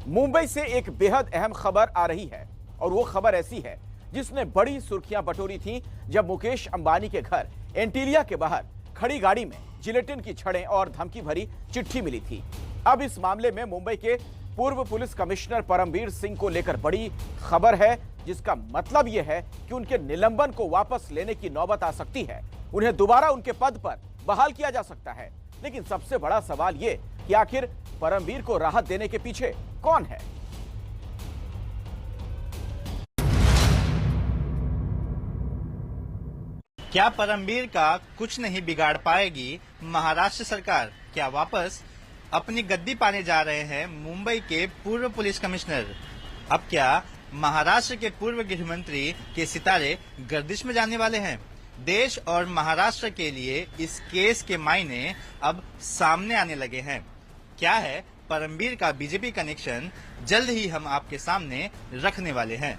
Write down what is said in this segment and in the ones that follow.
मुंबई से एक बेहद अहम खबर आ रही है और वो खबर ऐसी है जिसने बड़ी सुर्खियां बटोरी थी जब मुकेश अंबानी के घर एंटीलिया के बाहर खड़ी गाड़ी में जिलेटिन की छड़ें और धमकी भरी चिट्ठी मिली थी। अब इस मामले में मुंबई के पूर्व पुलिस कमिश्नर परमबीर सिंह को लेकर बड़ी खबर है, जिसका मतलब यह है कि उनके निलंबन को वापस लेने की नौबत आ सकती है। उन्हें दोबारा उनके पद पर बहाल किया जा सकता है। लेकिन सबसे बड़ा सवाल यह कि आखिर परमबीर को राहत देने के पीछे कौन है? क्या परमबीर का कुछ नहीं बिगाड़ पाएगी महाराष्ट्र सरकार? क्या वापस अपनी गद्दी पाने जा रहे हैं मुंबई के पूर्व पुलिस कमिश्नर? अब क्या महाराष्ट्र के पूर्व गृह मंत्री के सितारे गर्दिश में जाने वाले हैं? देश और महाराष्ट्र के लिए इस केस के मायने अब सामने आने लगे हैं। क्या है परमबीर का बीजेपी कनेक्शन? जल्द ही हम आपके सामने रखने वाले हैं।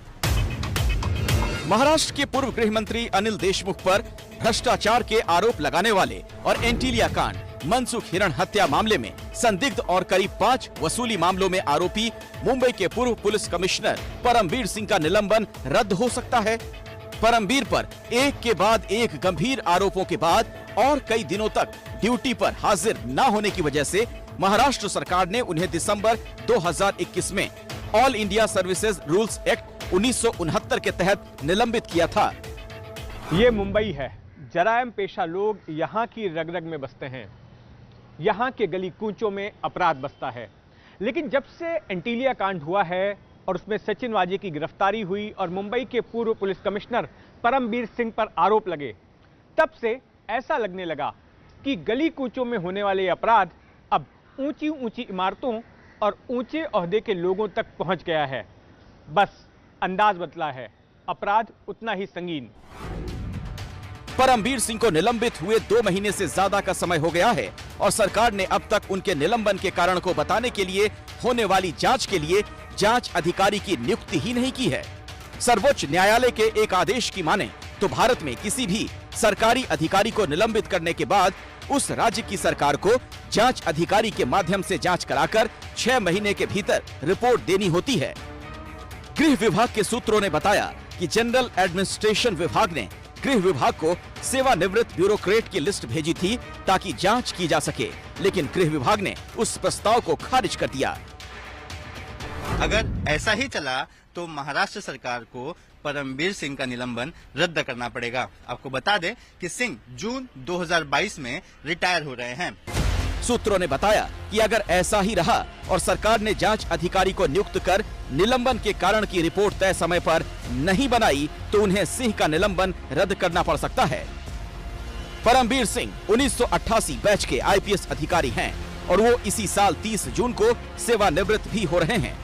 महाराष्ट्र के पूर्व गृह मंत्री अनिल देशमुख पर भ्रष्टाचार के आरोप लगाने वाले और एंटीलिया कांड, मनसुख हिरण हत्या मामले में संदिग्ध और करीब 5 वसूली मामलों में आरोपी मुंबई के पूर्व पुलिस कमिश्नर परमबीर सिंह का निलंबन रद्द हो सकता है। परमबीर पर एक के बाद एक गंभीर आरोपों के बाद और कई दिनों तक ड्यूटी पर हाजिर न होने की वजह से महाराष्ट्र सरकार ने उन्हें दिसंबर 2021 में all India services rules act 1969 के तहत निलंबित किया था। ये मुंबई है। जरायम पेशा लोग यहाँ की रग रग में बसते हैं। यहाँ के गली कूचों में अपराध बसता है। लेकिन जब से एंटीलिया कांड हुआ है और उसमें सचिन वाजे की गिरफ्तारी हुई और मुंबई के पूर्व पुलिस कमिश्नर परमबीर सिंह पर आरोप लगे, तब से ऐसा लगने लगा कि गली कूचों में होने वाले अपराध अब ऊंची ऊंची इमारतों और ऊंचे ओहदे के लोगों तक पहुंच गया है। बस अंदाज बदला है, अपराध उतना ही संगीन। परमबीर सिंह को निलंबित हुए 2 महीने से ज्यादा का समय हो गया है और सरकार ने अब तक उनके निलंबन के कारण को बताने के लिए होने वाली जांच के लिए जांच अधिकारी की नियुक्ति ही नहीं की है। सर्वोच्च न्यायालय के एक आदेश की माने तो भारत में किसी भी सरकारी अधिकारी को निलंबित करने के बाद उस राज्य की सरकार को जांच अधिकारी के माध्यम से जांच कराकर 6 महीने के भीतर रिपोर्ट देनी होती है। गृह विभाग के सूत्रों ने बताया कि जनरल एडमिनिस्ट्रेशन विभाग ने गृह विभाग को सेवानिवृत्त ब्यूरोक्रेट की लिस्ट भेजी थी ताकि जांच की जा सके, लेकिन गृह विभाग ने उस प्रस्ताव को खारिज कर दिया। अगर ऐसा ही चला तो महाराष्ट्र सरकार को परमबीर सिंह का निलंबन रद्द करना पड़ेगा। आपको बता दें कि सिंह जून 2022 में रिटायर हो रहे हैं। सूत्रों ने बताया कि अगर ऐसा ही रहा और सरकार ने जांच अधिकारी को नियुक्त कर निलंबन के कारण की रिपोर्ट तय समय पर नहीं बनाई तो उन्हें सिंह का निलंबन रद्द करना पड़ सकता है। परमबीर सिंह 1988 बैच के आईपीएस अधिकारी हैं और वो इसी साल 30 जून को सेवानिवृत्त भी हो रहे हैं।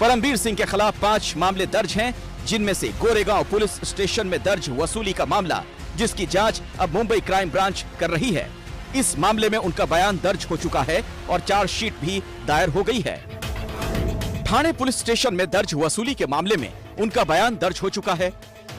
परमबीर सिंह के खिलाफ 5 मामले दर्ज हैं, जिनमें से गोरेगांव पुलिस स्टेशन में दर्ज वसूली का मामला, जिसकी जांच अब मुंबई क्राइम ब्रांच कर रही है। इस मामले में उनका बयान दर्ज हो चुका है और चार्जशीट भी दायर हो गई है। ठाणे पुलिस स्टेशन में दर्ज वसूली के मामले में उनका बयान दर्ज हो चुका है।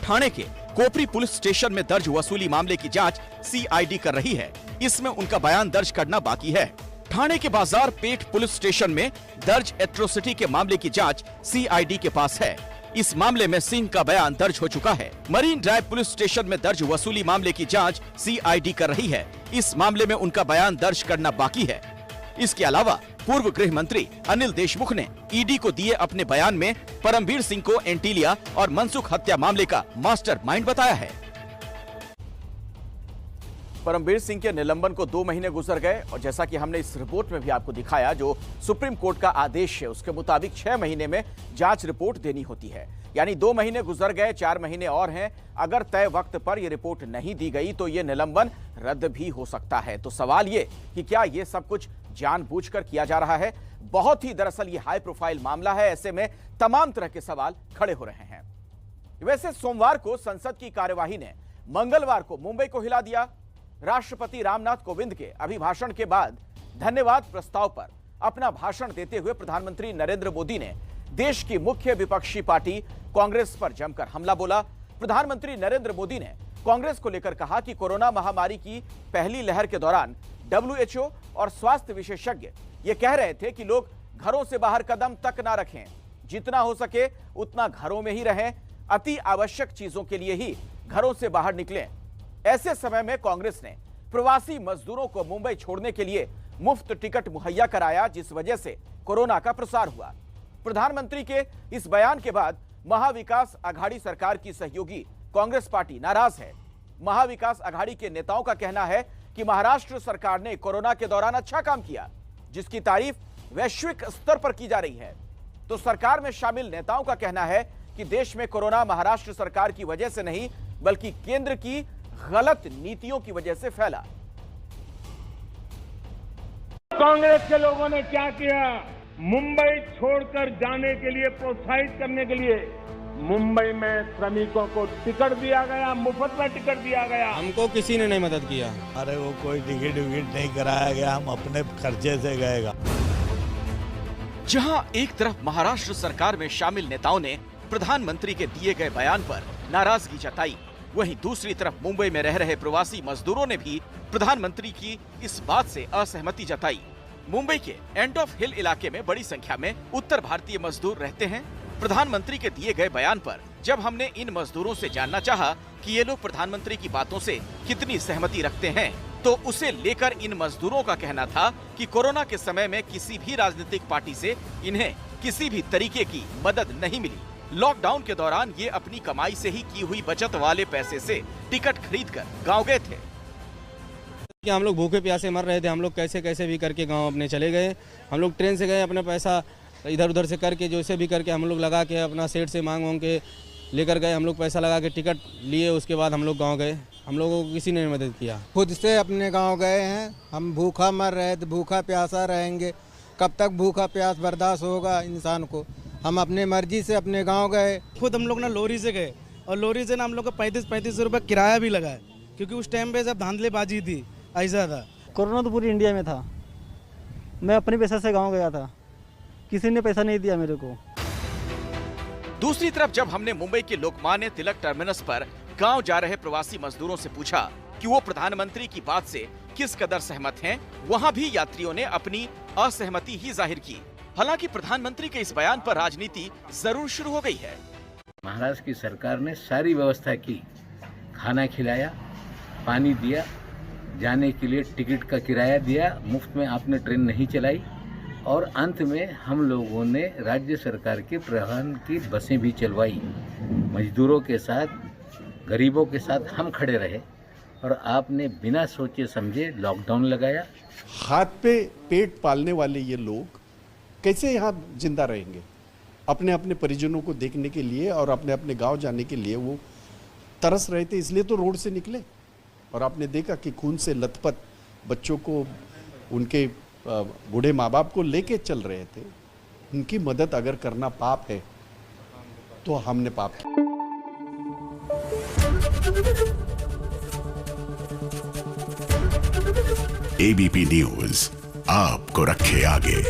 ठाणे के कोपरी पुलिस स्टेशन में दर्ज वसूली मामले की जांच सीआईडी कर रही है। इसमें उनका बयान दर्ज करना बाकी है। ठाणे के बाजार पेठ पुलिस स्टेशन में दर्ज एट्रोसिटी के मामले की जांच सीआईडी के पास है। इस मामले में सिंह का बयान दर्ज हो चुका है। मरीन ड्राइव पुलिस स्टेशन में दर्ज वसूली मामले की जांच सीआईडी कर रही है। इस मामले में उनका बयान दर्ज करना बाकी है। इसके अलावा पूर्व गृह मंत्री अनिल देशमुख ने ईडी को दिए अपने बयान में परमबीर सिंह को एंटीलिया और मनसुख हत्या मामले का मास्टरमाइंड बताया है। परमबीर सिंह के निलंबन को 2 महीने गुजर गए और जैसा कि हमने इस रिपोर्ट में भी आपको दिखाया, जो सुप्रीम कोर्ट का आदेश है उसके मुताबिक 6 महीने में जांच रिपोर्ट देनी होती है। यानी 2 महीने गुजर गए, 4 महीने और हैं। अगर तय वक्त पर यह रिपोर्ट नहीं दी गई तो ये निलंबन रद्द भी हो सकता है। तो सवाल ये कि क्या ये सब कुछ जानबूझकर किया जा रहा है? बहुत ही दरअसल ये हाई प्रोफाइल मामला है। ऐसे में तमाम तरह के सवाल खड़े हो रहे हैं। वैसे सोमवार को संसद की कार्यवाही ने मंगलवार को मुंबई को हिला दिया। राष्ट्रपति रामनाथ कोविंद के अभिभाषण के बाद धन्यवाद प्रस्ताव पर अपना भाषण देते हुए प्रधानमंत्री नरेंद्र मोदी ने देश की मुख्य विपक्षी पार्टी कांग्रेस पर जमकर हमला बोला। प्रधानमंत्री नरेंद्र मोदी ने कांग्रेस को लेकर कहा कि कोरोना महामारी की पहली लहर के दौरान WHO और स्वास्थ्य विशेषज्ञ ये कह रहे थे कि लोग घरों से बाहर कदम तक ना रखें, जितना हो सके उतना घरों में ही रहें, अति आवश्यक चीजों के लिए ही घरों से बाहर निकलें। ऐसे समय में कांग्रेस ने प्रवासी मजदूरों को मुंबई छोड़ने के लिए मुफ्त टिकट मुहैया कराया, जिस वजह से कोरोना का प्रसार हुआ। प्रधानमंत्री के इस बयान के बाद महाविकास आघाड़ी सरकार की सहयोगी कांग्रेस पार्टी नाराज है। महाविकास आघाड़ी के नेताओं का कहना है कि महाराष्ट्र सरकार ने कोरोना के दौरान अच्छा काम किया, जिसकी तारीफ वैश्विक स्तर पर की जा रही है। तो सरकार में शामिल नेताओं का कहना है कि देश में कोरोना महाराष्ट्र सरकार की वजह से नहीं, बल्कि केंद्र की गलत नीतियों की वजह से फैला। कांग्रेस के लोगों ने क्या किया? मुंबई छोड़कर जाने के लिए प्रोत्साहित करने के लिए मुंबई में श्रमिकों को टिकट दिया गया, मुफ्त में टिकट दिया गया। हमको किसी ने नहीं मदद किया। अरे वो कोई टिकट विकट नहीं कराया गया, हम अपने खर्चे से गएगा। जहां एक तरफ महाराष्ट्र सरकार में शामिल नेताओं ने प्रधानमंत्री के दिए गए बयान पर नाराजगी जताई, वहीं दूसरी तरफ मुंबई में रह रहे प्रवासी मजदूरों ने भी प्रधानमंत्री की इस बात से असहमति जताई। मुंबई के एंड ऑफ हिल इलाके में बड़ी संख्या में उत्तर भारतीय मजदूर रहते हैं। प्रधानमंत्री के दिए गए बयान पर जब हमने इन मजदूरों से जानना चाहा कि ये लोग प्रधानमंत्री की बातों से कितनी सहमति रखते हैं, तो उसे लेकर इन मजदूरों का कहना था कि कोरोना के समय में किसी भी राजनीतिक पार्टी से इन्हें किसी भी तरीके की मदद नहीं मिली। लॉकडाउन के दौरान ये अपनी कमाई से ही की हुई बचत वाले पैसे से टिकट खरीदकर गांव गए थे। कि हम लोग भूखे प्यासे मर रहे थे, हम लोग कैसे कैसे भी करके गांव अपने चले गए। हम लोग ट्रेन से गए, अपना पैसा इधर उधर से करके जैसे भी करके हम लोग लगा के अपना सेठ से मांग के लेकर गए। हम लोग पैसा लगा के टिकट लिए, उसके बाद हम लोग गाँव गए। हम लोगों को किसी ने मदद किया। खुद से अपने गांव गए हैं। हम भूखा मर रहे थे, भूखा प्यासा रहेंगे। कब तक भूखा प्यास बर्दाश्त होगा इंसान को? हम अपने मर्जी से अपने गांव गए। खुद हम लोग ना लोरी से गए और लोरी से ना हम लोग को 35-35 रुपये किराया भी लगा है, क्योंकि उस टाइम पे सब धांधलेबाजी थी, ऐसा था। कोरोना तो पूरी इंडिया में था। मैं अपने पैसे से गांव गया था, किसी ने पैसा नहीं दिया मेरे को। दूसरी तरफ जब हमने मुंबई के लोकमान्य तिलक टर्मिनस पर गांव जा रहे प्रवासी मजदूरों से पूछा कि वो प्रधानमंत्री की बात से किस कदर सहमत हैं, वहां भी यात्रियों ने अपनी असहमति ही जाहिर की। हालांकि प्रधानमंत्री के इस बयान पर राजनीति जरूर शुरू हो गई है। महाराष्ट्र की सरकार ने सारी व्यवस्था की, खाना खिलाया, पानी दिया, जाने के लिए टिकट का किराया दिया, मुफ्त में आपने ट्रेन नहीं चलाई, और अंत में हम लोगों ने राज्य सरकार के परिवहन की बसें भी चलवाई। मजदूरों के साथ, गरीबों के साथ हम खड़े रहे, और आपने बिना सोचे समझे लॉकडाउन लगाया। हाथ पे पेट पालने वाले ये लोग कैसे यहाँ जिंदा रहेंगे? अपने अपने परिजनों को देखने के लिए और अपने अपने गांव जाने के लिए वो तरस रहे थे, इसलिए तो रोड से निकले। और आपने देखा कि खून से लथपथ बच्चों को, उनके बूढ़े माँ बाप को लेके चल रहे थे। उनकी मदद अगर करना पाप है तो हमने पाप किया। ABP न्यूज आपको रखे आगे।